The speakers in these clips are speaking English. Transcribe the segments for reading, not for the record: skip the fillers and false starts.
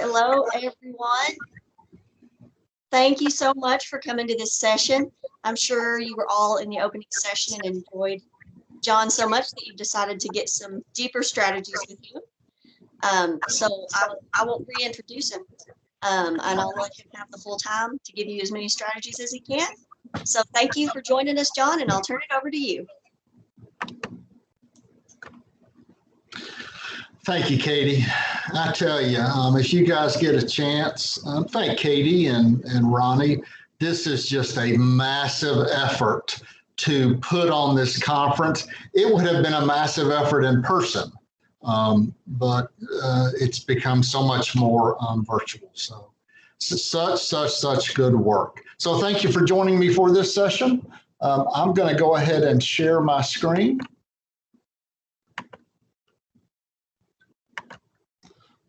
Hello, everyone. Thank you so much for coming to this session. I'm sure you were all in the opening session and enjoyed John so much that you've decided to get some deeper strategies with you. So I won't reintroduce him, and I'll let him have the full time to give you as many strategies as he can. So thank you for joining us, John, and I'll turn it over to you. Thank you, Katie. I tell you, if you guys get a chance, thank Katie and Ronnie. This is just a massive effort to put on this conference. It would have been a massive effort in person, but it's become so much more virtual. So such good work. So thank you for joining me for this session. I'm going to go ahead and share my screen.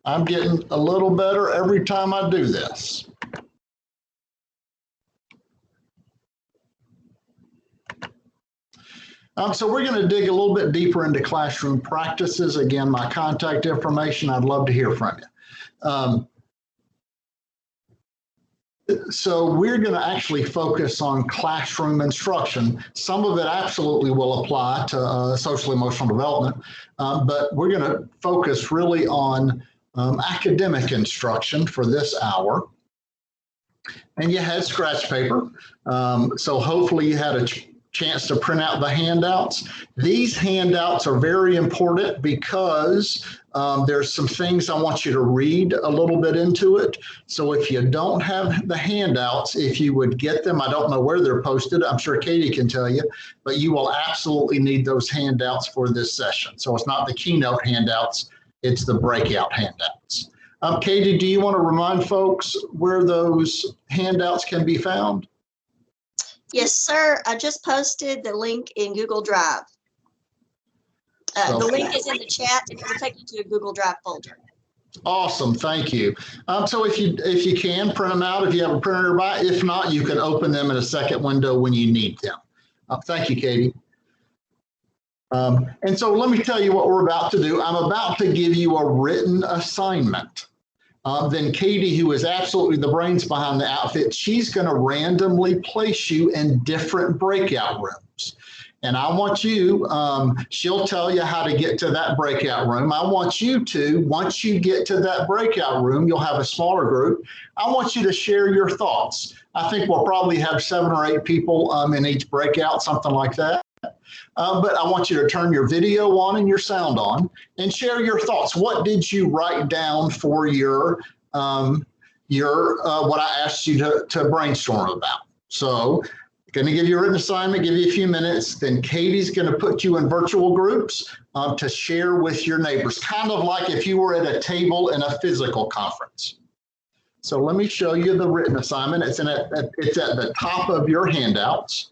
I'm getting a little better every time I do this. So we're going to dig a little bit deeper into classroom practices. Again, my contact information, I'd love to hear from you. So we're going to actually focus on classroom instruction. Some of it absolutely will apply to social emotional development, but we're going to focus really on academic instruction for this hour. And you had scratch paper, so hopefully you had a chance to print out the handouts. These handouts are very important because there's some things I want you to read a little bit into it. So if you don't have the handouts, if you would get them, I don't know where they're posted. I'm sure Katie can tell you, but you will absolutely need those handouts for this session. So it's not the keynote handouts, it's the breakout handouts. Katie, do you want to remind folks where those handouts can be found? Yes, sir. I just posted the link in Google Drive. The link is in the chat, and it will take you to a Google Drive folder. Awesome, thank you. So if you can, print them out if you have a printer nearby. If not, you can open them in a second window when you need them. Thank you, Katie. And so let me tell you what we're about to do. I'm about to give you a written assignment. Then Katie, who is absolutely the brains behind the outfit, she's going to randomly place you in different breakout rooms. And I want you, she'll tell you how to get to that breakout room. I want you to, once you get to that breakout room, you'll have a smaller group. I want you to share your thoughts. I think we'll probably have 7 or 8 people in each breakout, something like that. But I want you to turn your video on and your sound on and share your thoughts. What did you write down for your what I asked you to brainstorm about? So going to give you a written assignment, give you a few minutes. Then Katie's going to put you in virtual groups to share with your neighbors, kind of like if you were at a table in a physical conference. So let me show you the written assignment. It's at the top of your handouts.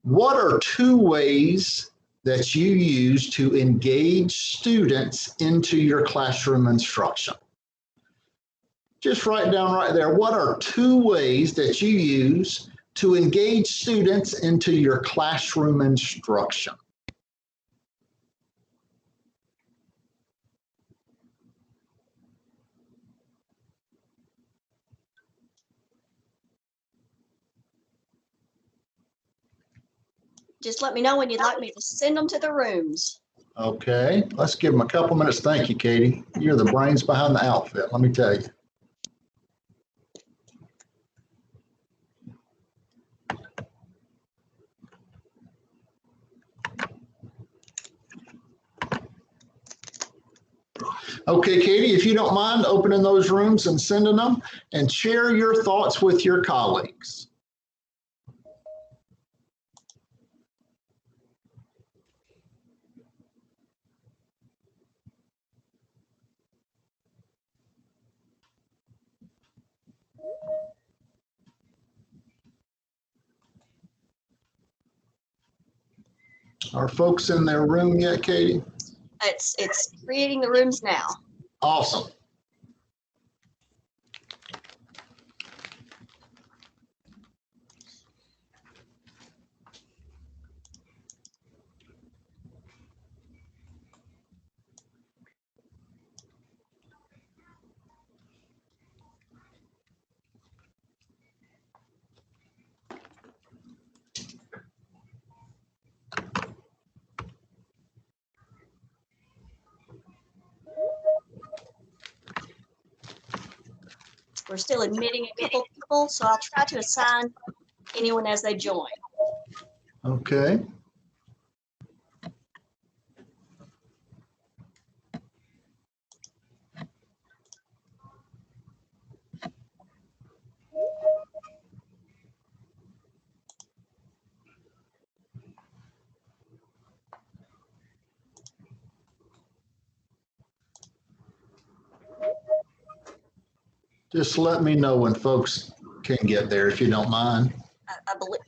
What are 2 ways that you use to engage students into your classroom instruction? Just write down right there, what are 2 ways that you use to engage students into your classroom instruction? Just let me know when you'd like me to send them to the rooms. Okay, let's give them a couple minutes. Thank you, Katie. You're the brains behind the outfit, let me tell you. Okay, Katie, if you don't mind opening those rooms and sending them, and share your thoughts with your colleagues. Are folks in their room yet, Katie? It's creating the rooms now. Awesome. We're still admitting a couple people, so I'll try to assign anyone as they join. Okay. Just let me know when folks can get there, if you don't mind. I believe.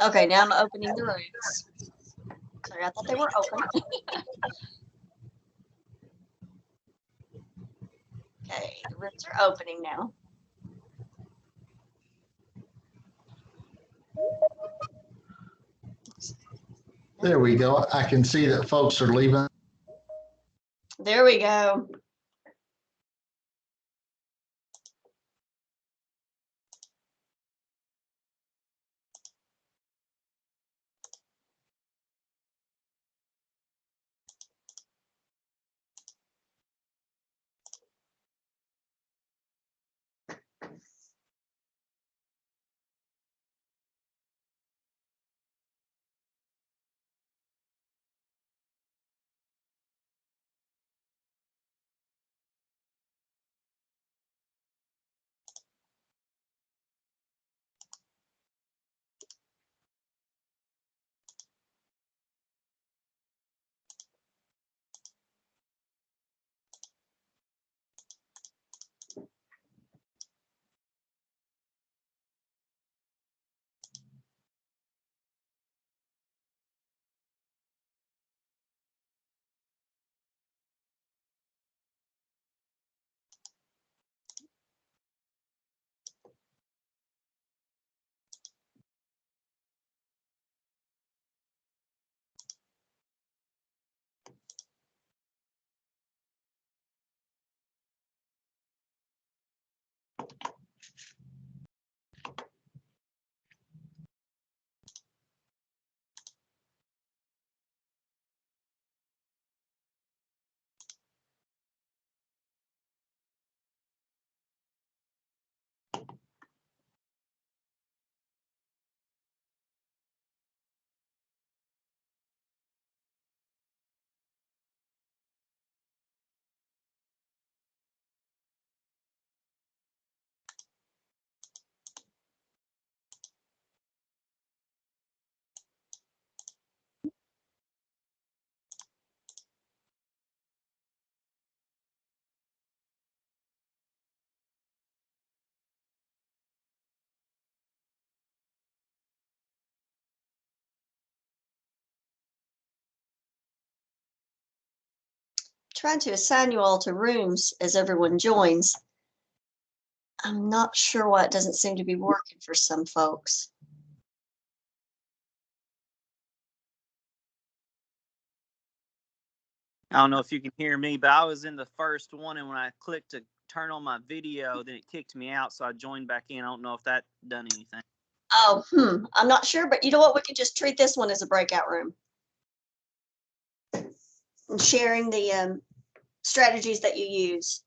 Okay, now I'm opening the rooms. Sorry, I thought they were open. Okay, the rooms are opening now. There we go. I can see that folks are leaving. There we go. Trying to assign you all to rooms as everyone joins. I'm not sure why it doesn't seem to be working for some folks. I don't know if you can hear me, but I was in the first one, and when I clicked to turn on my video, then it kicked me out, so I joined back in. I don't know if that done anything. Oh, I'm not sure, but you know what? We can just treat this one as a breakout room. And sharing the strategies that you use.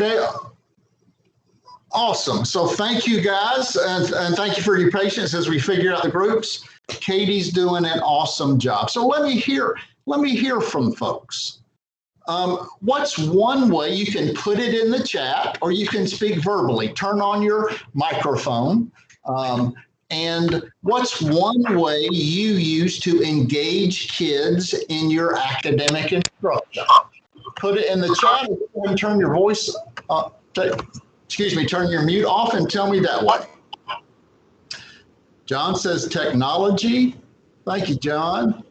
Okay. Awesome. So thank you guys, and thank you for your patience as we figure out the groups. Katie's doing an awesome job. So let me hear from folks. What's one way you can put it in the chat, or you can speak verbally? Turn on your microphone. And what's one way you use to engage kids in your academic instruction? Put it in the chat and turn your voice, turn your mute off and tell me that way. John says technology. Thank you, John.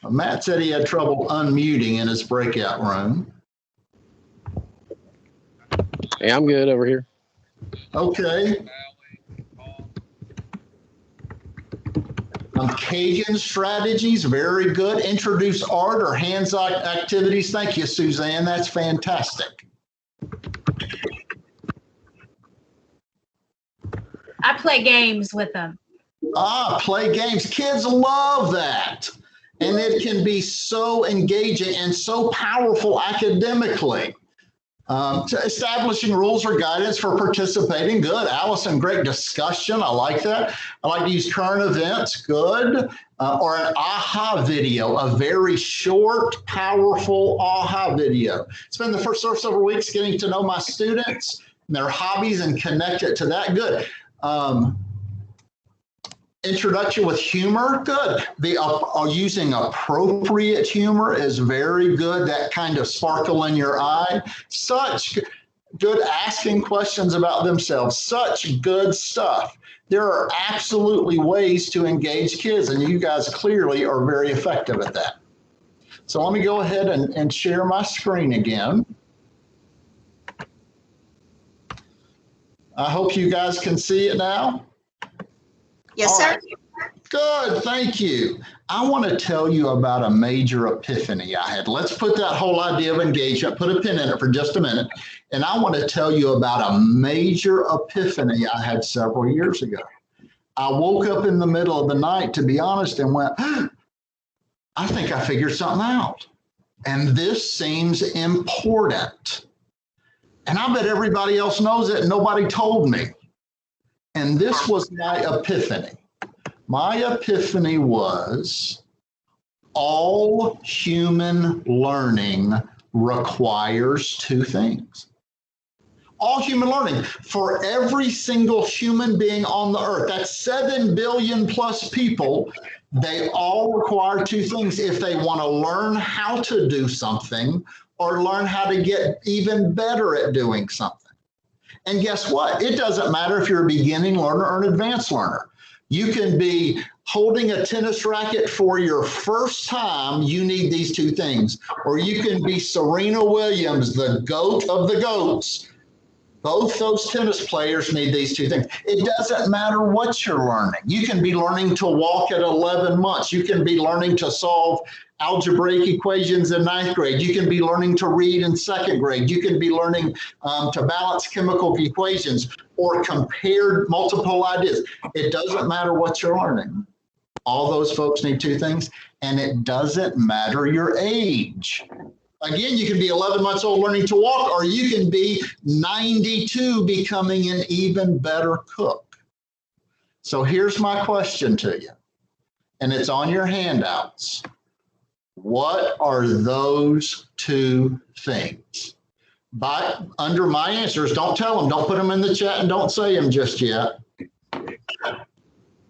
Matt said he had trouble unmuting in his breakout room. Hey, I'm good over here. Okay. Kagan strategies, very good. Introduce art or hands-on activities. Thank you, Suzanne. That's fantastic. I play games with them. Play games. Kids love that. And it can be so engaging and so powerful academically. Establishing rules or guidance for participating. Good. Allison, great discussion. I like that. I like to use current events. Good. Or an aha video, a very short, powerful aha video. Spend the first several weeks getting to know my students, their hobbies, and connect it to that. Good. Introduction with humor, good. Using appropriate humor is very good. That kind of sparkle in your eye. Such good asking questions about themselves. Such good stuff. There are absolutely ways to engage kids, and you guys clearly are very effective at that. So let me go ahead and share my screen again. I hope you guys can see it now. Yes, sir. Good, thank you. I want to tell you about a major epiphany I had. Let's put that whole idea of engagement, put a pin in it for just a minute. And I want to tell you about a major epiphany I had several years ago. I woke up in the middle of the night, to be honest, and went, I think I figured something out. And this seems important. And I bet everybody else knows it, and nobody told me. And this was my epiphany. My epiphany was all human learning requires two things. All human learning, for every single human being on the earth, that's 7 billion plus people, they all require two things if they want to learn how to do something or learn how to get even better at doing something. And guess what? It doesn't matter if you're a beginning learner or an advanced learner. You can be holding a tennis racket for your first time, you need these two things. Or you can be Serena Williams, the GOAT of the GOATs. Both those tennis players need these two things. It doesn't matter what you're learning. You can be learning to walk at 11 months. You can be learning to solve algebraic equations in 9th grade. You can be learning to read in 2nd grade. You can be learning to balance chemical equations or compare multiple ideas. It doesn't matter what you're learning. All those folks need two things, and it doesn't matter your age. Again, you can be 11 months old learning to walk, or you can be 92 becoming an even better cook. So here's my question to you, and it's on your handouts. What are those two things? Under my answers, don't tell them, don't put them in the chat, and don't say them just yet.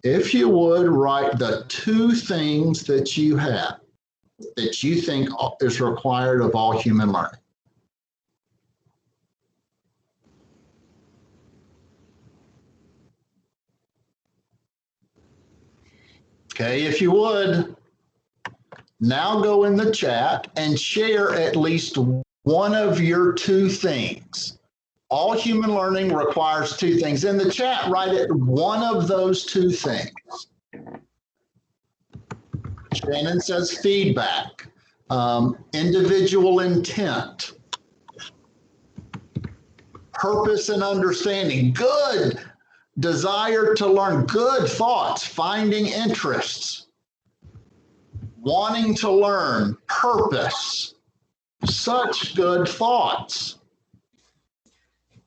If you would, write the two things that you have that you think is required of all human learning. Okay, if you would, now go in the chat and share at least one of your two things. All human learning requires two things. In the chat, write it one of those two things. Shannon says feedback, individual intent, purpose and understanding, good, desire to learn, good thoughts, finding interests, wanting to learn, purpose, such good thoughts.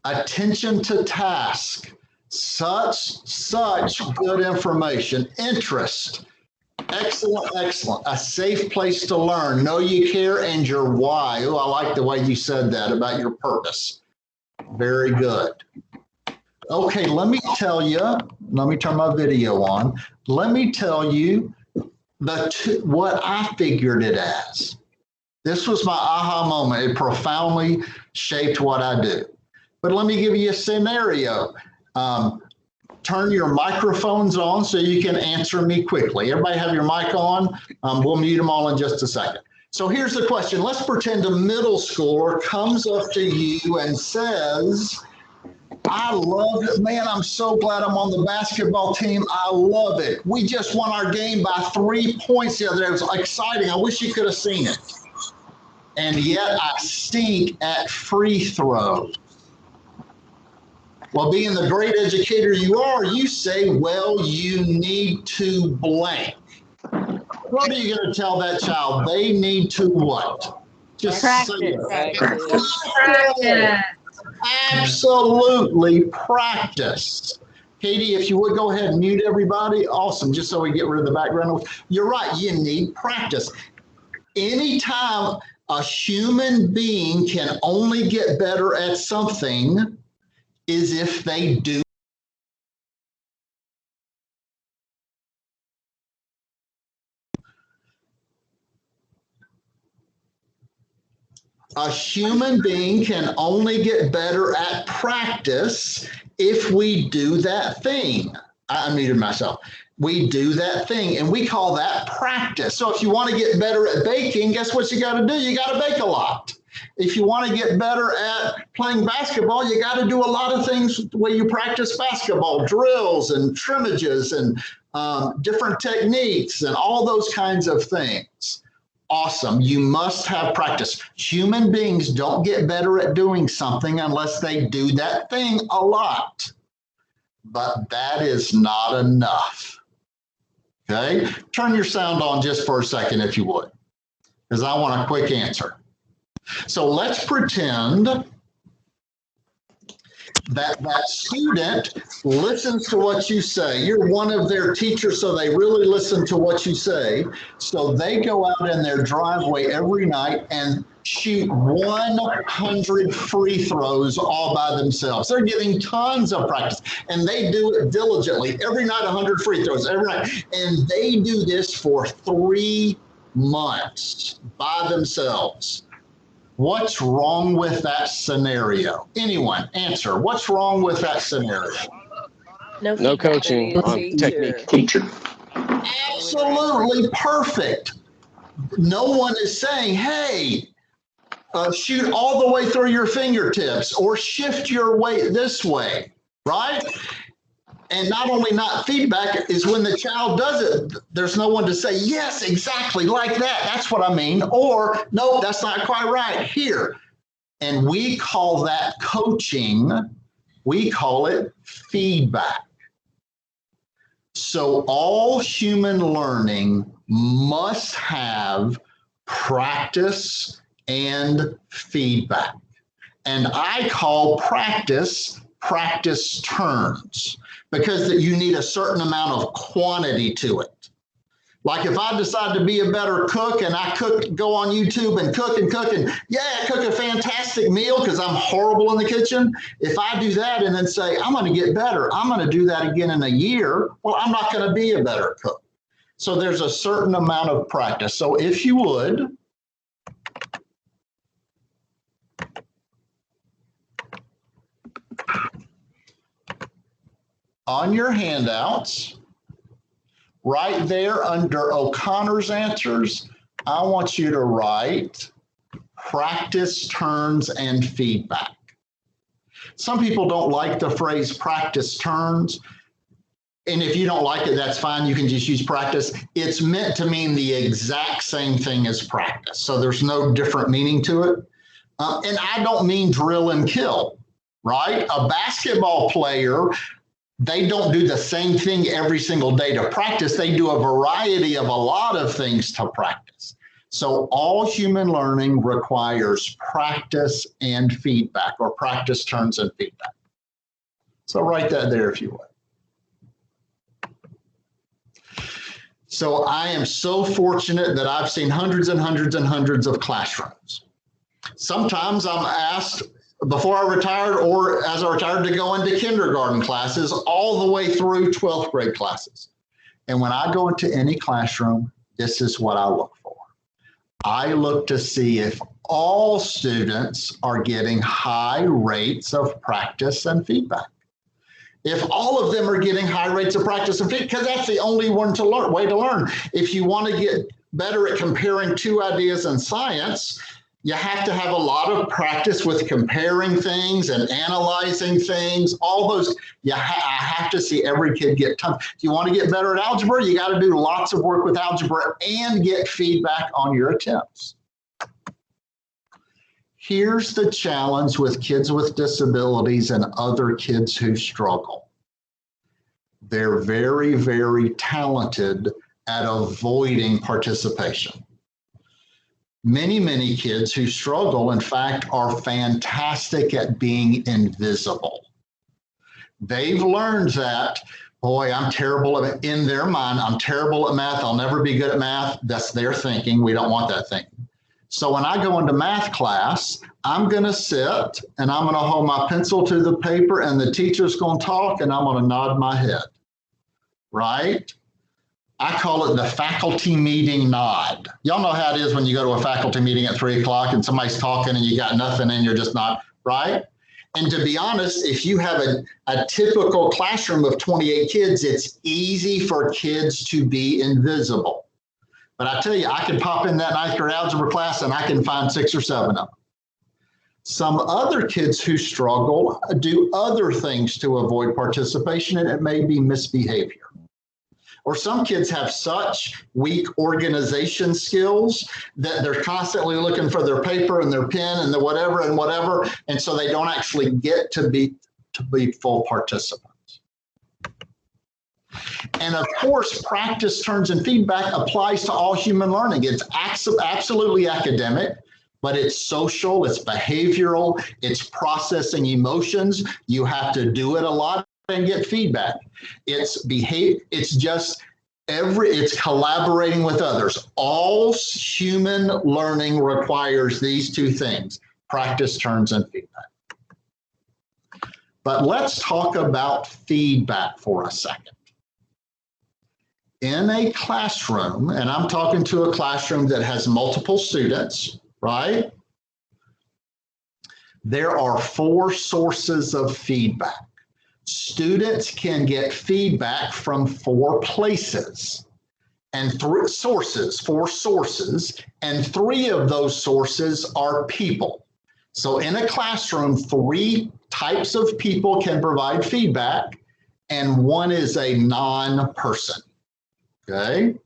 Attention to task. Such good information. Interest. Excellent, excellent. A safe place to learn. Know you care and your why. Oh, I like the way you said that about your purpose. Very good. Okay, let me tell you, let me turn my video on. Let me tell you what I figured it as. This was my aha moment. It profoundly shaped what I do. But let me give you a scenario. Turn your microphones on so you can answer me quickly. Everybody have your mic on? We'll mute them all in just a second. So here's the question. Let's pretend a middle schooler comes up to you and says, I love it, man. I'm so glad I'm on the basketball team. I love it. We just won our game by 3 points the other day. It was exciting. I wish you could have seen it. And yet I stink at free throws. Well, being the great educator you are, you say, well, you need to blank. What are you going to tell that child? They need to what? Just Practice. say it. Practice. Absolutely practice. Katie, if you would go ahead and mute everybody. Awesome. Just so we get rid of the background noise. You're right. You need practice. Anytime a human being can only get better at something is if they do. A human being can only get better at practice if we do that thing. I unmuted myself. We do that thing and we call that practice. So if you want to get better at baking, guess what you got to do? You got to bake a lot. If you want to get better at playing basketball, you got to do a lot of things where you practice basketball, drills and scrimmages and different techniques and all those kinds of things. Awesome. You must have practice. Human beings don't get better at doing something unless they do that thing a lot. But that is not enough. Okay? Turn your sound on just for a second, if you would, because I want a quick answer. So let's pretend that student listens to what you say. You're one of their teachers, so they really listen to what you say. So they go out in their driveway every night and shoot 100 free throws all by themselves. They're getting tons of practice, and they do it diligently. Every night, 100 free throws, every night. And they do this for 3 months by themselves. What's wrong with that scenario? Anyone, answer. What's wrong with that scenario? No coaching on technique. Teacher. Absolutely perfect. No one is saying, hey, shoot all the way through your fingertips or shift your weight this way, right? And not only not feedback is when the child does it, there's no one to say, yes, exactly like that. That's what I mean. Or, no, that's not quite right here. And we call that coaching. We call it feedback. So all human learning must have practice and feedback. And I call practice turns, because you need a certain amount of quantity to it. Like if I decide to be a better cook and I go on YouTube and cook and cook a fantastic meal because I'm horrible in the kitchen. If I do that and then say, I'm going to get better, I'm going to do that again in a year, well, I'm not going to be a better cook. So there's a certain amount of practice. So if you would, on your handouts, right there under O'Connor's answers, I want you to write practice, turns, and feedback. Some people don't like the phrase practice turns. And if you don't like it, that's fine. You can just use practice. It's meant to mean the exact same thing as practice. So there's no different meaning to it. And I don't mean drill and kill, right? A basketball player, they don't do the same thing every single day to practice. They do a variety of a lot of things to practice. So all human learning requires practice and feedback, or practice turns and feedback. So write that there if you would. So I am so fortunate that I've seen hundreds and hundreds and hundreds of classrooms. Sometimes I'm asked before I retired or as I retired to go into kindergarten classes all the way through 12th grade classes. And when I go into any classroom, this is what I look for. I look to see if all students are getting high rates of practice and feedback. If all of them are getting high rates of practice and feedback, because that's the only way to learn. If you want to get better at comparing two ideas in science, you have to have a lot of practice with comparing things and analyzing things, all those. I have to see every kid get tons. If you want to get better at algebra, you got to do lots of work with algebra and get feedback on your attempts. Here's the challenge with kids with disabilities and other kids who struggle. They're very, very talented at avoiding participation. Many, many kids who struggle, in fact, are fantastic at being invisible. They've learned that, boy, I'm terrible at, in their mind, I'm terrible at math, I'll never be good at math. That's their thinking. We don't want that thinking. So when I go into math class, I'm going to sit and I'm going to hold my pencil to the paper and the teacher's going to talk and I'm going to nod my head, right? I call it the faculty meeting nod. Y'all know how it is when you go to a faculty meeting at 3 o'clock and somebody's talking and you got nothing and you're just not, right? And to be honest, if you have a typical classroom of 28 kids, it's easy for kids to be invisible. But I tell you, I can pop in that 9th grade algebra class and I can find 6 or 7 of them. Some other kids who struggle do other things to avoid participation, and it may be misbehavior. Or some kids have such weak organization skills that they're constantly looking for their paper and their pen and the whatever and whatever, and so they don't actually get to be full participants. And of course, practice turns and feedback applies to all human learning. It's absolutely academic, but it's social, it's behavioral, it's processing emotions. You have to do it a lot and get feedback. It's collaborating with others. All human learning requires these two things: practice turns and feedback. But let's talk about feedback for a second. In a classroom, and I'm talking to a classroom that has multiple students, right? There are 4 sources of feedback. Students can get feedback from 4 places and 4 sources, and 3 of those sources are people. So in a classroom, 3 types of people can provide feedback, and 1 is a non-person. Okay?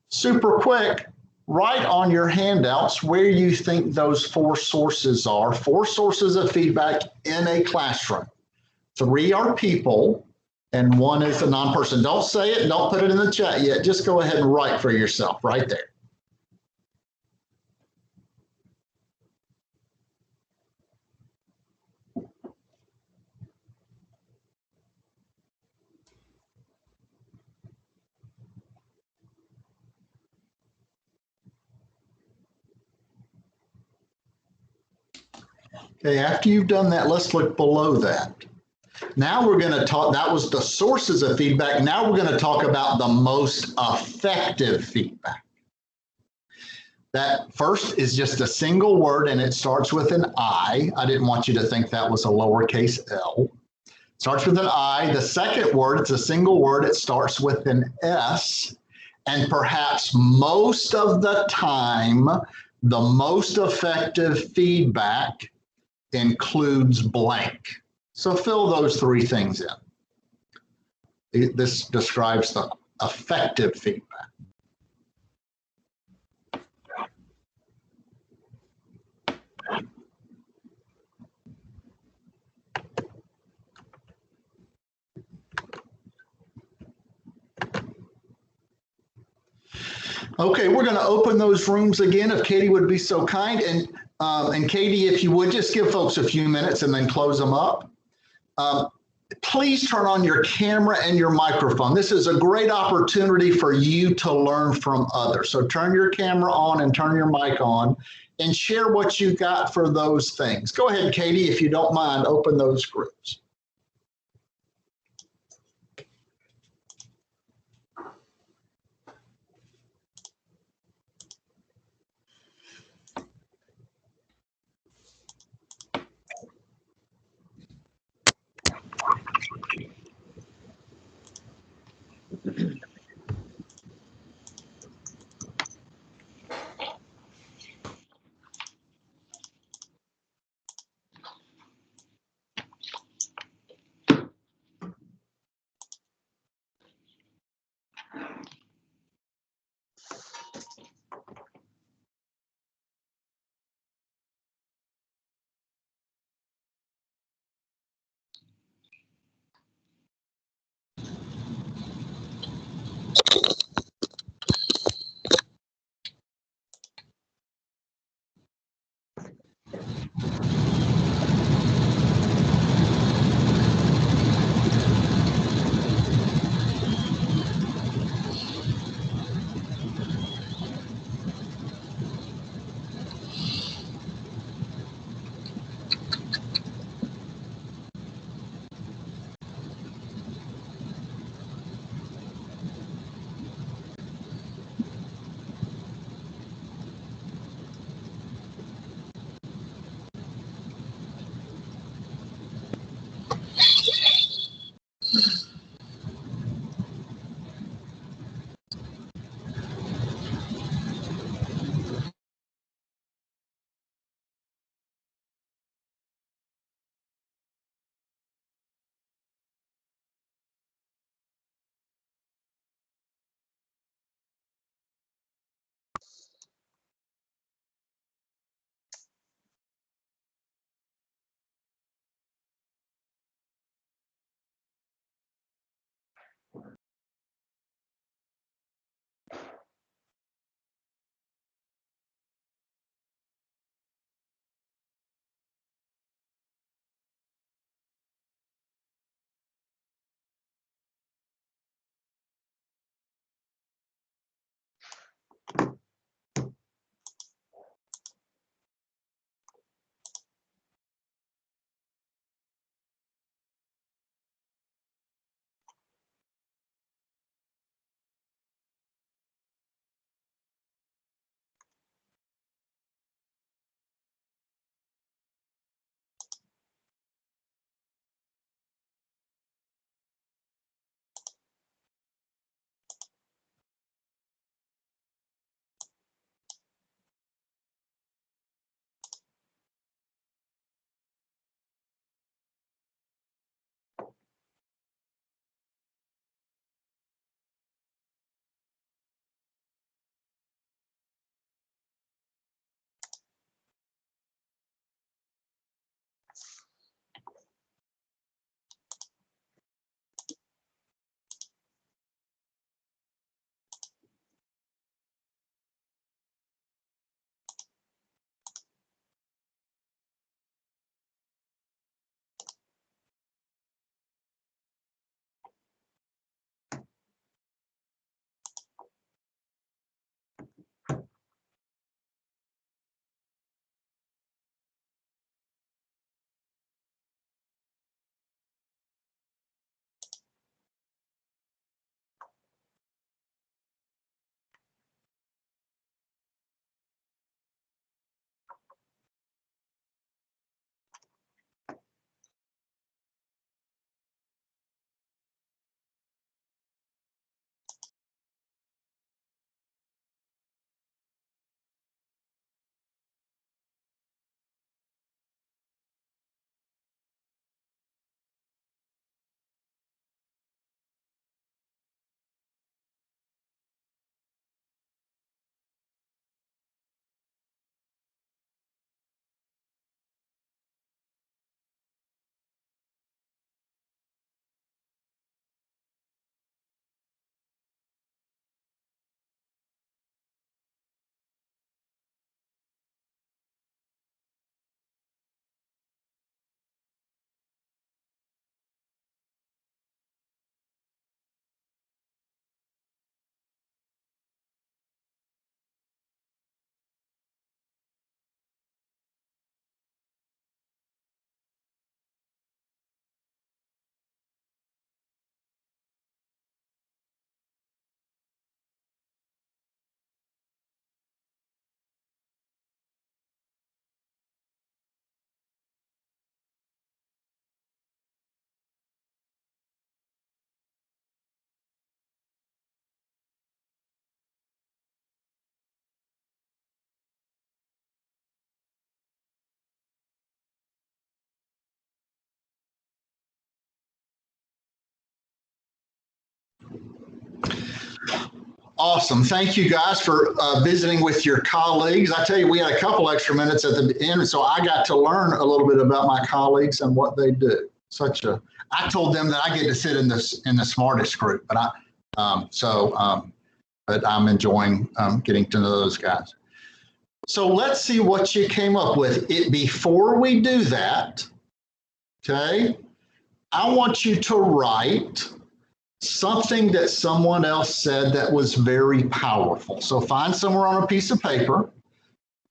Super quick, write on your handouts where you think those 4 sources are. 4 sources of feedback in a classroom. 3 are people and 1 is a non-person. Don't say it, don't put it in the chat yet. Just go ahead and write for yourself right there. Okay, after you've done that, let's look below that. Now we're going to talk, that was the sources of feedback. Now we're going to talk about the most effective feedback. That first is just a single word and it starts with an I. I didn't want you to think that was a lowercase l. It starts with an I. The second word, it's a single word. It starts with an S. And perhaps most of the time, the most effective feedback includes blank. So fill those 3 things in. This describes the effective feedback. Okay, we're going to open those rooms again if Katie would be so kind. And Katie, if you would just give folks a few minutes and then close them up. Please turn on your camera and your microphone. This is a great opportunity for you to learn from others. So turn your camera on and turn your mic on and share what you got for those things. Go ahead, Katie, if you don't mind, open those groups. Awesome. Thank you guys for visiting with your colleagues. I tell you, we had a couple extra minutes at the end, so I got to learn a little bit about my colleagues and what they do. I told them that I get to sit in the smartest group, but but I'm enjoying getting to know those guys. So let's see what you came up with. Before we do that, okay, I want you to write something that someone else said that was very powerful. So find somewhere on a piece of paper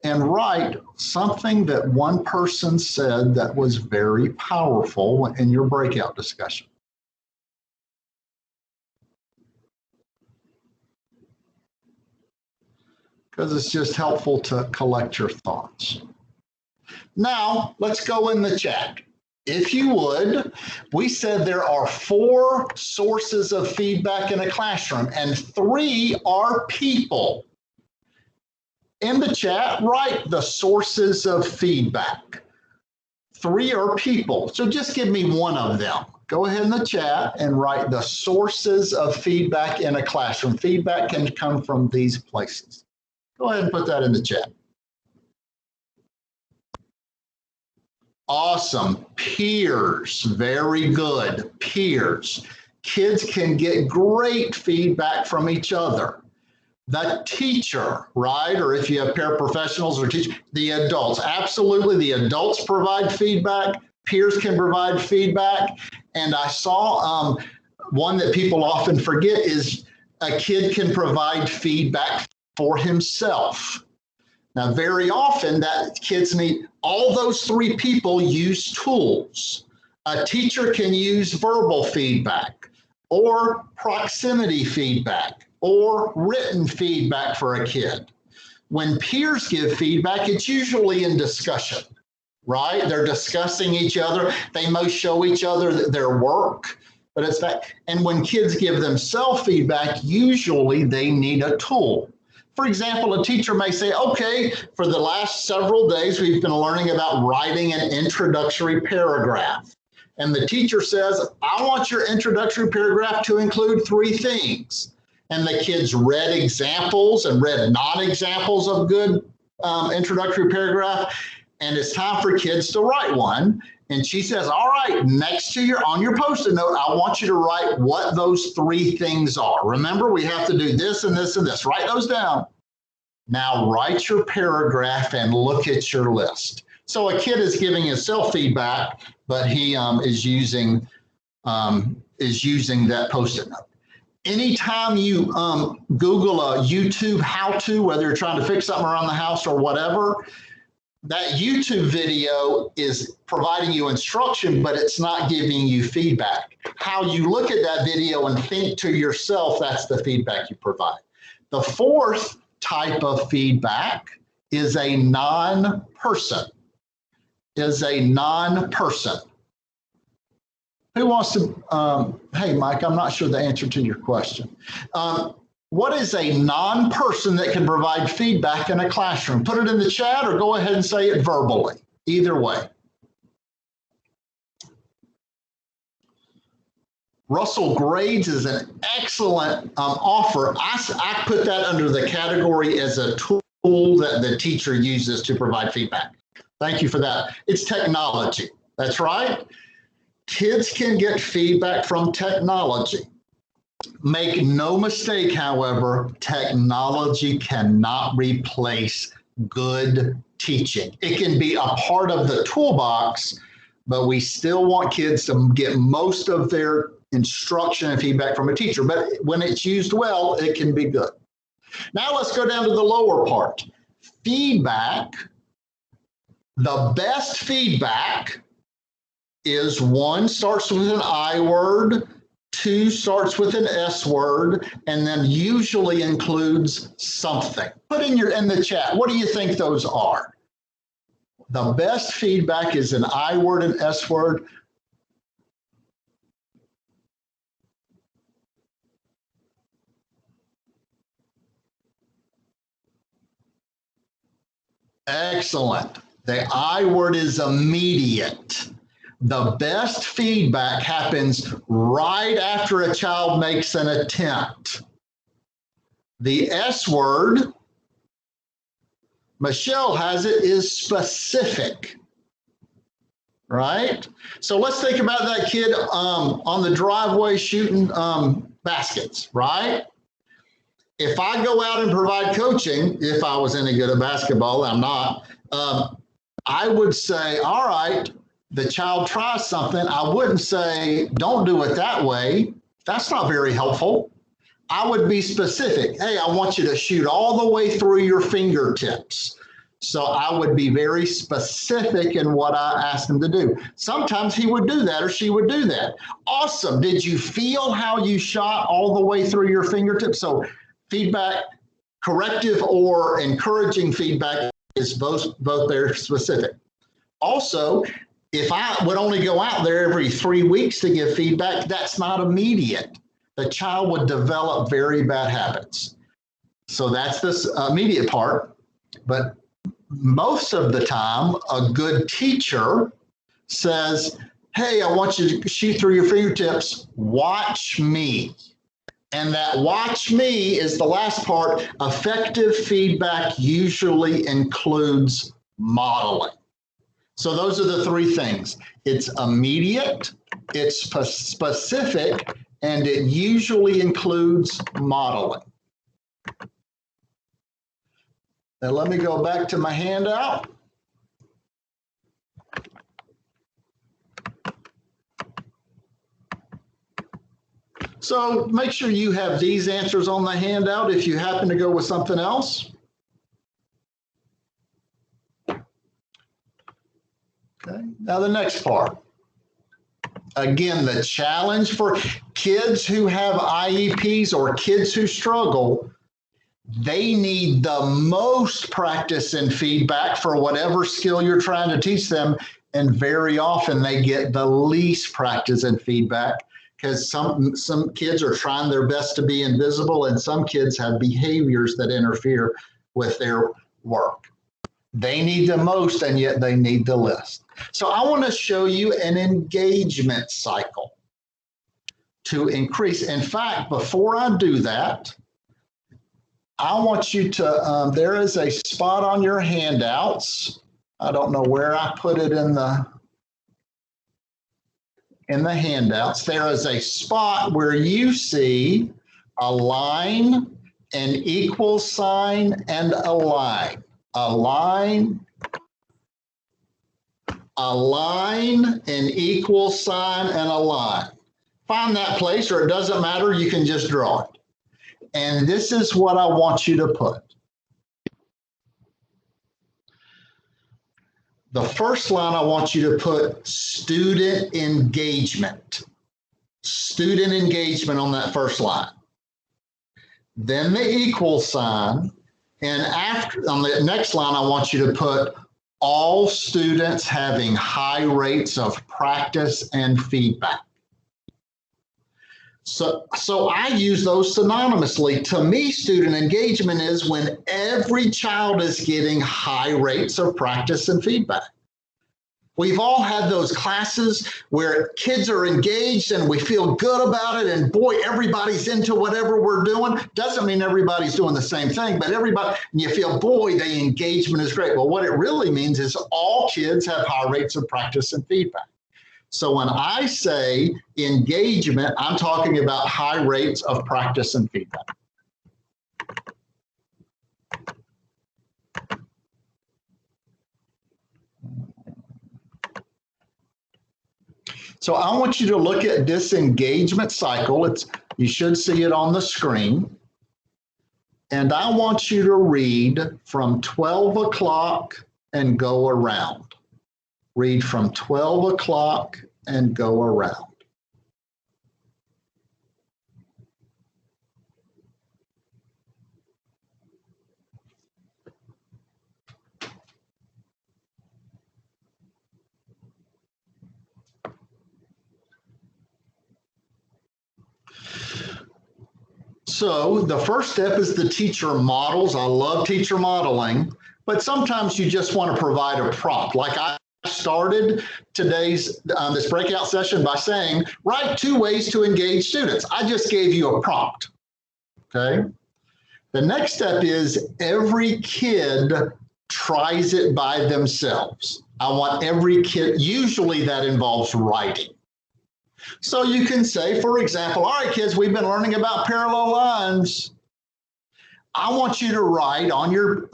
and write something that one person said that was very powerful in your breakout discussion. Because it's just helpful to collect your thoughts. Now, let's go in the chat. If you would, we said there are 4 sources of feedback in a classroom, and 3 are people. In the chat, write the sources of feedback. 3 are people, so just give me one of them. Go ahead in the chat and write the sources of feedback in a classroom. Feedback can come from these places. Go ahead and put that in the chat. Awesome. Peers. Very good. Peers. Kids can get great feedback from each other. The teacher, right? Or if you have paraprofessionals or teachers, the adults. Absolutely. The adults provide feedback. Peers can provide feedback. And I saw one that people often forget is a kid can provide feedback for himself. Now, very often that kids need, all those 3 people use tools. A teacher can use verbal feedback or proximity feedback or written feedback for a kid. When peers give feedback, it's usually in discussion, right? They're discussing each other. They most show each other their work, but it's that. And when kids give themselves feedback, usually they need a tool. For example, a teacher may say, okay, for the last several days, we've been learning about writing an introductory paragraph. And the teacher says, I want your introductory paragraph to include 3 things. And the kids read examples and read non-examples of good introductory paragraph. And it's time for kids to write one. And she says, all right, next to on your Post-it note, I want you to write what those 3 things are. Remember, we have to do this and this and this. Write those down. Now write your paragraph and look at your list. So a kid is giving himself feedback, but he is using that Post-it note. Anytime you Google a YouTube how-to, whether you're trying to fix something around the house or whatever, that YouTube video is providing you instruction, but it's not giving you feedback. How you look at that video and think to yourself, that's the feedback you provide. The 4th type of feedback is a non-person. Who wants to, hey, Mike, I'm not sure the answer to your question. What is a non-person that can provide feedback in a classroom? Put it in the chat or go ahead and say it verbally. Either way. Russell Grades is an excellent offer. I put that under the category as a tool that the teacher uses to provide feedback. Thank you for that. It's technology. That's right. Kids can get feedback from technology. Make no mistake, however, technology cannot replace good teaching. It can be a part of the toolbox, but we still want kids to get most of their instruction and feedback from a teacher. But when it's used well, it can be good. Now let's go down to the lower part. Feedback. The best feedback is 1 starts with an I word, 2 starts with an S word, and then usually includes something. Put in the chat, what do you think those are? The best feedback is an I word and S word. Excellent. The I word is immediate. The best feedback happens right after a child makes an attempt. The S word, Michelle has it, is specific, right? So let's think about that kid on the driveway shooting baskets, right? If I go out and provide coaching, if I was any good at basketball, I'm not, I would say, all right, the child tries something. I wouldn't say, don't do it that way. That's not very helpful. I would be specific. Hey, I want you to shoot all the way through your fingertips. So I would be very specific in what I asked him to do. Sometimes he would do that or she would do that. Awesome. Did you feel how you shot all the way through your fingertips? So feedback, corrective or encouraging feedback is both very specific. Also, if I would only go out there every 3 weeks to give feedback, that's not immediate. The child would develop very bad habits. So that's this immediate part. But most of the time, a good teacher says, hey, I want you to shoot through your fingertips, watch me. And that watch me is the last part. Effective feedback usually includes modeling. So those are the three things. It's immediate, it's specific, and it usually includes modeling. Now let me go back to my handout. So make sure you have these answers on the handout if you happen to go with something else. Okay, now the next part. Again, the challenge for kids who have IEPs or kids who struggle, they need the most practice and feedback for whatever skill you're trying to teach them. And very often they get the least practice and feedback because some kids are trying their best to be invisible and some kids have behaviors that interfere with their work. They need the most and yet they need the least. So I want to show you an engagement cycle to increase. In fact, before I do that, I want you to, there is a spot on your handouts. I don't know where I put it in the handouts. There is a spot where you see a line, an equal sign, and a line. A line, an equal sign, and a line. Find that place, or it doesn't matter, you can just draw it. And this is what I want you to put. The first line, I want you to put student engagement. Student engagement on that first line. Then the equal sign. And after, on the next line, I want you to put all students having high rates of practice and feedback. So I use those synonymously. To me, student engagement is when every child is getting high rates of practice and feedback. We've all had those classes where kids are engaged and we feel good about it and boy, everybody's into whatever we're doing. Doesn't mean everybody's doing the same thing, but everybody, and you feel, boy, the engagement is great. Well, what it really means is all kids have high rates of practice and feedback. So when I say engagement, I'm talking about high rates of practice and feedback. So I want you to look at this engagement cycle. You should see it on the screen. And I want you to read from 12 o'clock and go around. Read from 12 o'clock and go around. So the first step is the teacher models. I love teacher modeling, but sometimes you just want to provide a prompt. Like I started today's this breakout session by saying, write 2 ways to engage students. I just gave you a prompt, okay? The next step is every kid tries it by themselves. I want every kid, usually that involves writing. So you can say, for example, all right, kids, we've been learning about parallel lines. I want you to write on your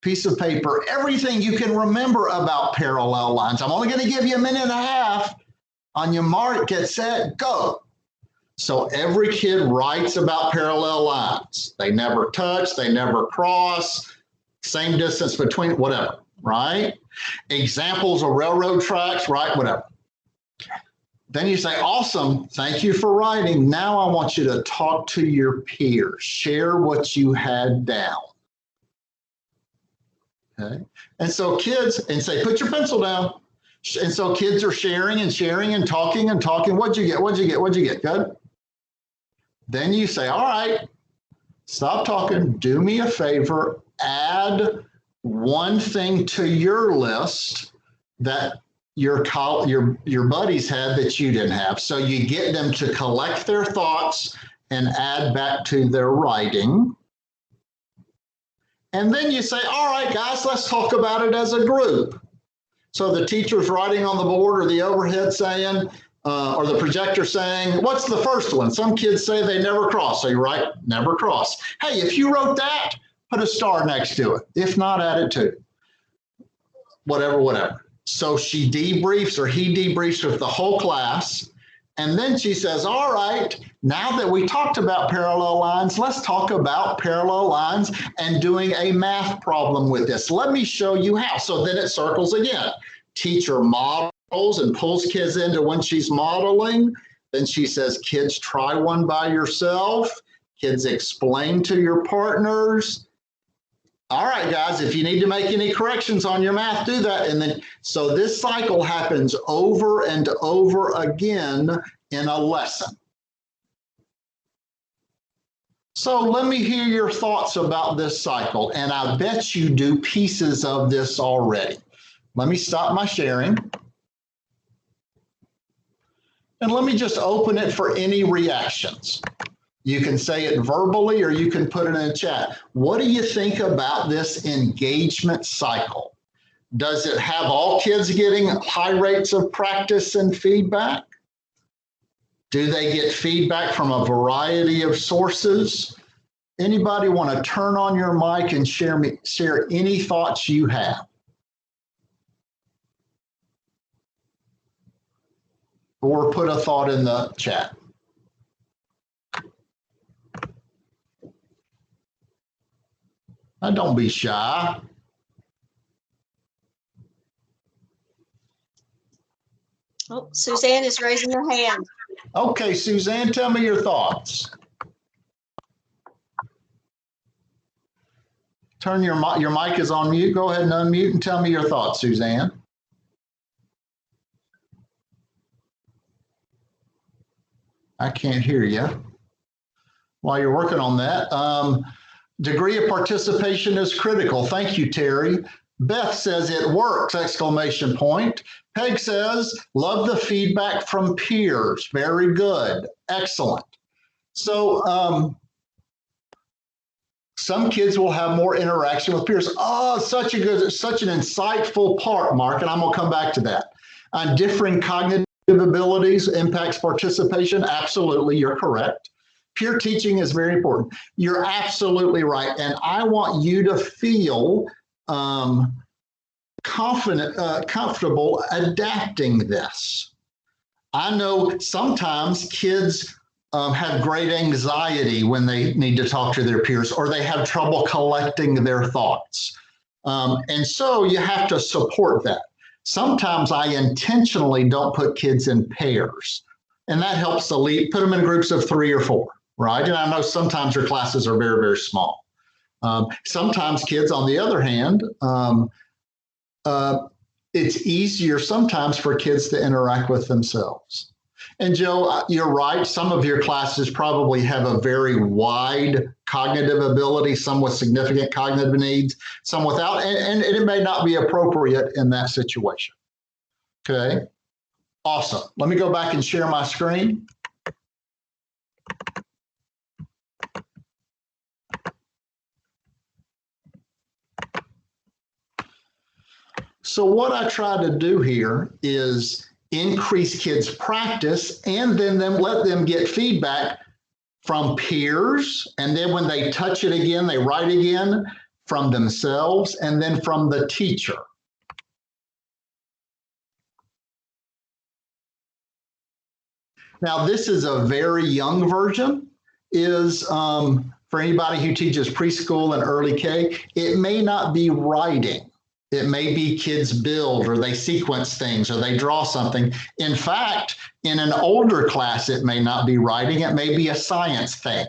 piece of paper everything you can remember about parallel lines. I'm only going to give you a minute and a half. On your mark, get set, go. So every kid writes about parallel lines. They never touch, they never cross, same distance between, whatever, right? Examples of railroad tracks, right? Whatever. Then you say, awesome, thank you for writing. Now I want you to talk to your peers, share what you had down. Okay. And so kids, and say, put your pencil down. And so kids are sharing and sharing and talking and talking. What'd you get? What'd you get? What'd you get? Good. Then you say, all right, stop talking. Do me a favor. Add one thing to your list that your buddies had that you didn't have. So you get them to collect their thoughts and add back to their writing. And then you say, all right, guys, let's talk about it as a group. So the teacher's writing on the board or the overhead saying, or the projector saying, what's the first one? Some kids say they never cross. So you write, never cross. Hey, if you wrote that, put a star next to it. If not, add it too. Whatever. So she debriefs or he debriefs with the whole class. And then she says, all right, now that we talked about parallel lines, let's talk about parallel lines and doing a math problem with this. Let me show you how. So then it circles again. Teacher models and pulls kids into when she's modeling. Then she says, kids, try one by yourself. Kids, explain to your partners. All right, guys, if you need to make any corrections on your math, do that. And then, so this cycle happens over and over again in a lesson. So let me hear your thoughts about this cycle. And I bet you do pieces of this already. Let me stop my sharing. And let me just open it for any reactions. You can say it verbally or you can put it in a chat. What do you think about this engagement cycle? Does it have all kids getting high rates of practice and feedback? Do they get feedback from a variety of sources? Anybody want to turn on your mic and share any thoughts you have? Or put a thought in the chat. Now, don't be shy. Oh, Suzanne is raising her hand. Okay, Suzanne, tell me your thoughts. Turn your mic is on mute. Go ahead and unmute and tell me your thoughts, Suzanne. I can't hear you. While you're working on that, degree of participation is critical. Thank you, Terry. Beth says it works, exclamation point. Peg says, love the feedback from peers. Very good, excellent. So some kids will have more interaction with peers. Oh, such an insightful part, Mark, and I'm gonna come back to that. Differing cognitive abilities impacts participation. Absolutely, you're correct. Peer teaching is very important. You're absolutely right. And I want you to feel comfortable adapting this. I know sometimes kids have great anxiety when they need to talk to their peers, or they have trouble collecting their thoughts. And so you have to support that. Sometimes I intentionally don't put kids in pairs, and that helps the lead, put them in groups of 3 or 4, right? And I know sometimes your classes are very, very small. Sometimes kids, on the other hand, it's easier sometimes for kids to interact with themselves. And Joe, you're right. Some of your classes probably have a very wide cognitive ability, some with significant cognitive needs, some without, and it may not be appropriate in that situation. Okay, awesome. Let me go back and share my screen. So what I try to do here is increase kids' practice and then let them get feedback from peers. And then when they touch it again, they write again, from themselves, and then from the teacher. Now, this is a very young version, is for anybody who teaches preschool and early K, it may not be writing. It may be kids build, or they sequence things, or they draw something. In fact, in an older class, it may not be writing. It may be a science thing,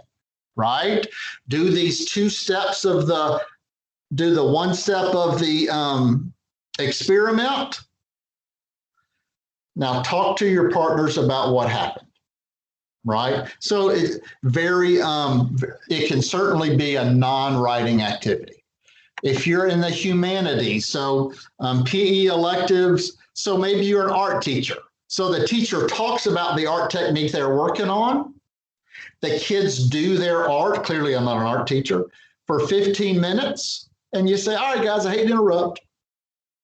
right? Do these 2 steps of do the 1 step of the experiment. Now talk to your partners about what happened, right? So it can certainly be a non-writing activity. If you're in the humanities, so PE electives, so maybe you're an art teacher. So the teacher talks about the art technique they're working on. The kids do their art. Clearly, I'm not an art teacher, for 15 minutes. And you say, all right, guys, I hate to interrupt,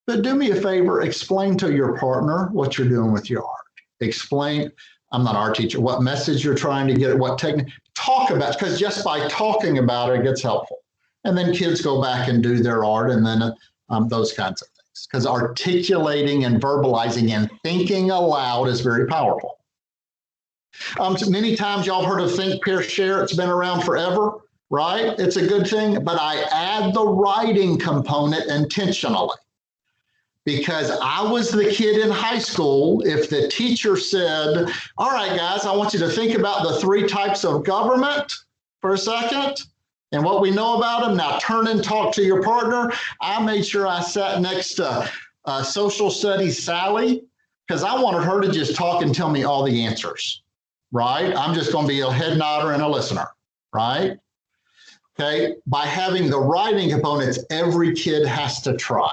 but do me a favor, explain to your partner what you're doing with your art. Explain, I'm not an art teacher, what message you're trying to get, what technique, talk about, because just by talking about it, it gets helpful. And then kids go back and do their art, and then those kinds of things. Because articulating and verbalizing and thinking aloud is very powerful. So many times y'all heard of Think, Pair, Share. It's been around forever, right? It's a good thing, but I add the writing component intentionally. Because I was the kid in high school, if the teacher said, all right, guys, I want you to think about the 3 types of government for a second and what we know about them. Now turn and talk to your partner. I made sure I sat next to social studies Sally, because I wanted her to just talk and tell me all the answers, right? I'm just going to be a head nodder and a listener, right? Okay, by having the writing components, every kid has to try.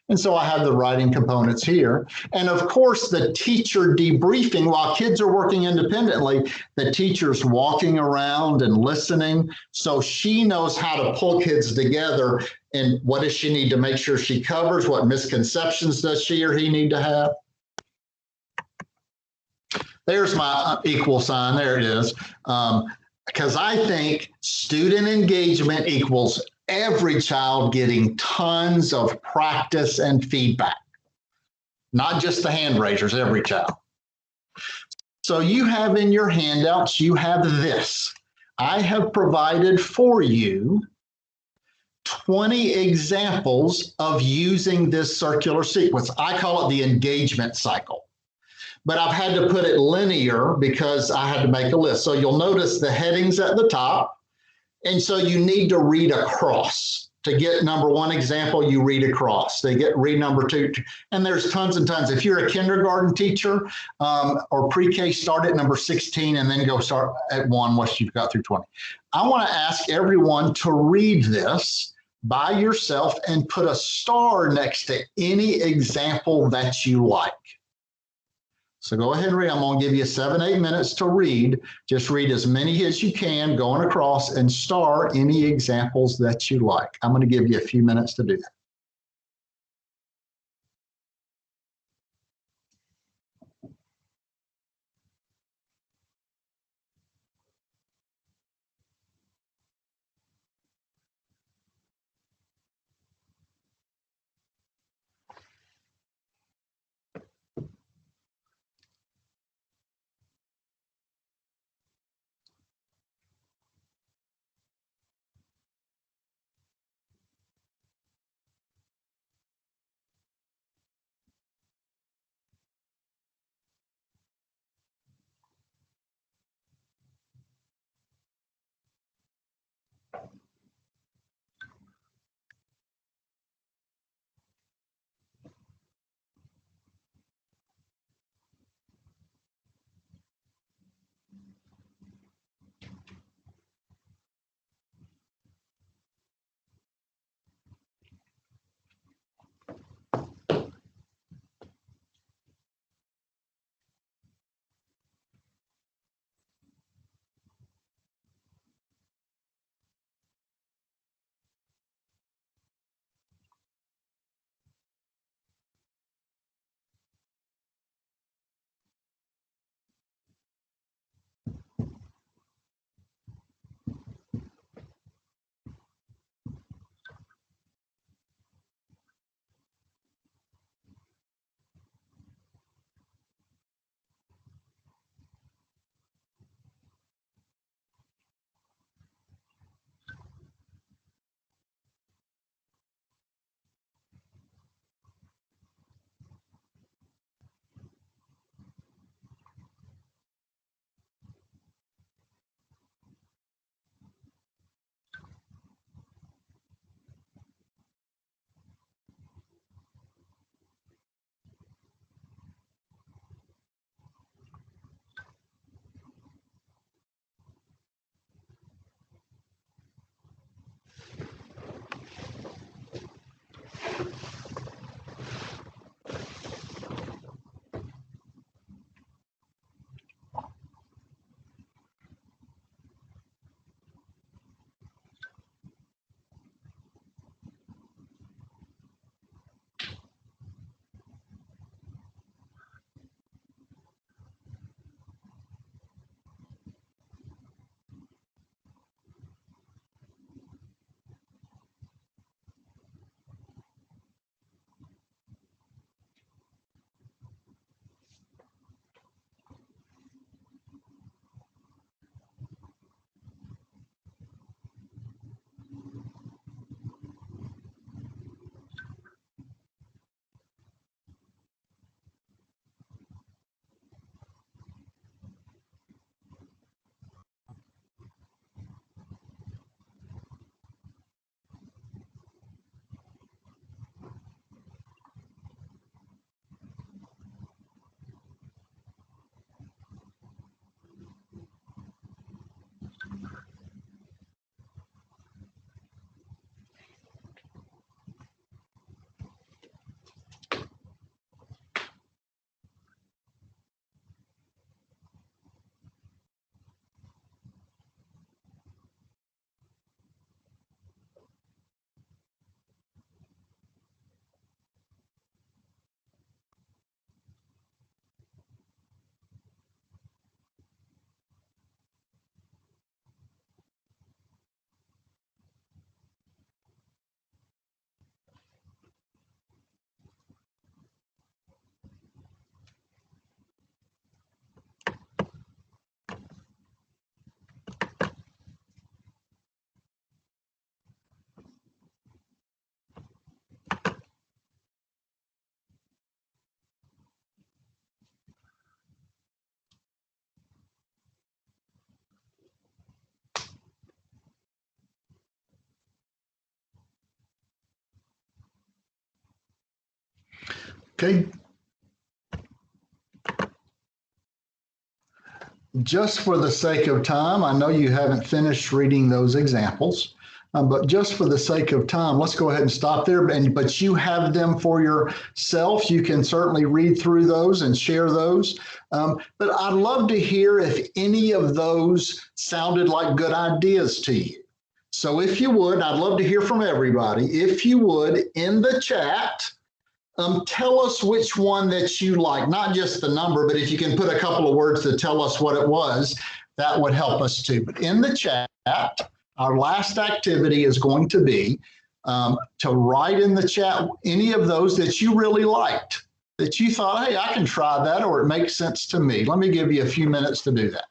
And so I have the writing components here. And of course, the teacher debriefing, while kids are working independently, the teacher's walking around and listening. So she knows how to pull kids together. And what does she need to make sure she covers? What misconceptions does she or he need to have? There's my equal sign. There it is. Because I think student engagement equals every child getting tons of practice and feedback, not just the hand raisers, every child. So you have in your handouts, you have this. I have provided for you 20 examples of using this circular sequence. I call it the engagement cycle. But I've had to put it linear because I had to make a list. So you'll notice the headings at the top. And so you need to read across. To get number 1 example, you read across. Read number 2. And there's tons and tons. If you're a kindergarten teacher or pre-K, start at number 16 and then go start at 1 once you've got through 20. I want to ask everyone to read this by yourself and put a star next to any example that you like. So go ahead and read. I'm going to give you 7-8 minutes to read. Just read as many as you can, going across, and star any examples that you like. I'm going to give you a few minutes to do that. Okay. Just for the sake of time, I know you haven't finished reading those examples, but just for the sake of time, let's go ahead and stop there. But you have them for yourself. You can certainly read through those and share those. But I'd love to hear if any of those sounded like good ideas to you. So if you would, I'd love to hear from everybody. If you would, in the chat, tell us which one that you like, not just the number, but if you can put a couple of words to tell us what it was, that would help us too. But in the chat, our last activity is going to be to write in the chat any of those that you really liked, that you thought, hey, I can try that, or it makes sense to me. Let me give you a few minutes to do that.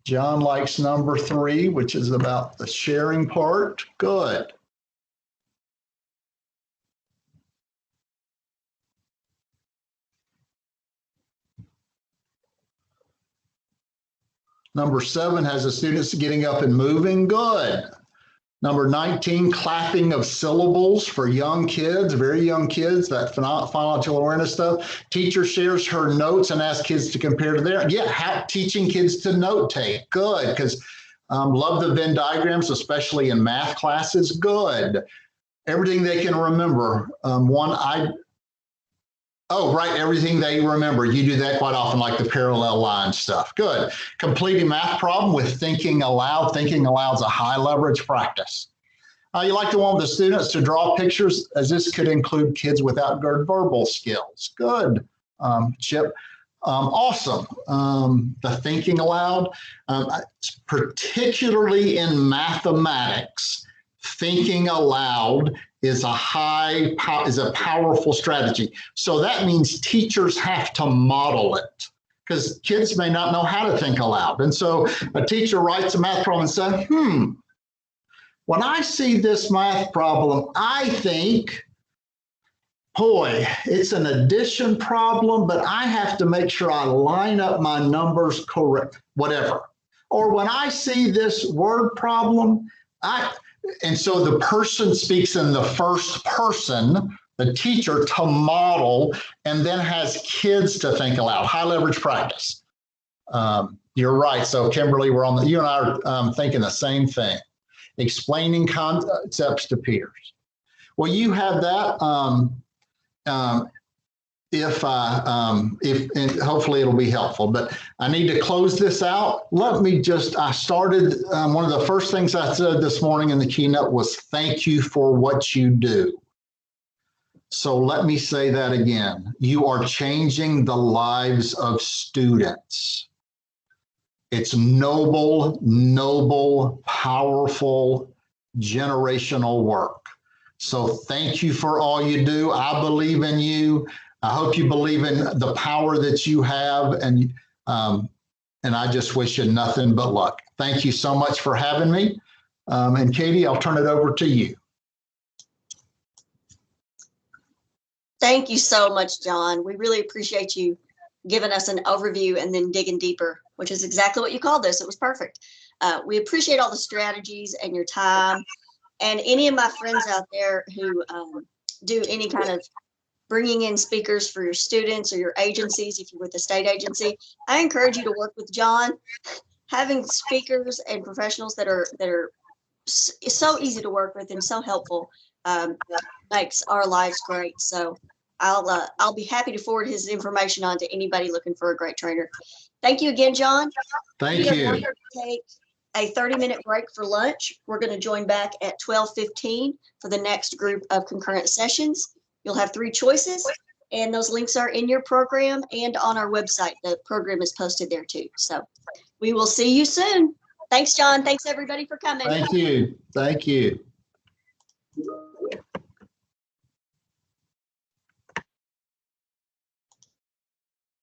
John likes number 3, which is about the sharing part. Good. Number 7 has the students getting up and moving. Good. Number 19, clapping of syllables for young kids, very young kids, that phonological awareness stuff. Teacher shares her notes and asks kids to compare to their, teaching kids to note take. Good, because love the Venn diagrams, especially in math classes. Good. Everything they can remember. Everything they remember. You do that quite often, like the parallel line stuff. Good. Completing math problem with thinking aloud. Thinking aloud is a high leverage practice. You like to want the students to draw pictures, as this could include kids without good verbal skills. Good, Chip. Awesome. The thinking aloud, particularly in mathematics, thinking aloud is a powerful strategy. So that means teachers have to model it, because kids may not know how to think aloud. And so a teacher writes a math problem and says, when I see this math problem, I think, boy, it's an addition problem, but I have to make sure I line up my numbers correct, whatever. Or when I see this word problem, and so the person speaks in the first person, the teacher, to model, and then has kids to think aloud. High leverage practice. You're right. So Kimberly, you and I are thinking the same thing. Explaining concepts to peers. Well, you have that. And hopefully it'll be helpful, but I need to close this out. I started, one of the first things I said this morning in the keynote was thank you for what you do. So let me say that again. You are changing the lives of students. It's noble, powerful, generational work. So thank you for all you do. I believe in you. I hope you believe in the power that you have, and I just wish you nothing but luck. Thank you so much for having me. And Katie, I'll turn it over to you. Thank you so much, John. We really appreciate you giving us an overview and then digging deeper, which is exactly what you called this. It was perfect. We appreciate all the strategies and your time. And any of my friends out there who do any kind of bringing in speakers for your students or your agencies, if you're with a state agency, I encourage you to work with John. Having speakers and professionals that are so easy to work with and so helpful makes our lives great. So I'll be happy to forward his information on to anybody looking for a great trainer. Thank you again, John. Thank you. We're going to take a 30-minute break for lunch. We're going to join back at 12:15 for the next group of concurrent sessions. You'll have 3 choices, and those links are in your program and on our website. The program is posted there too. So we will see you soon. Thanks, John. Thanks, everybody, for coming. Thank you. Thank you.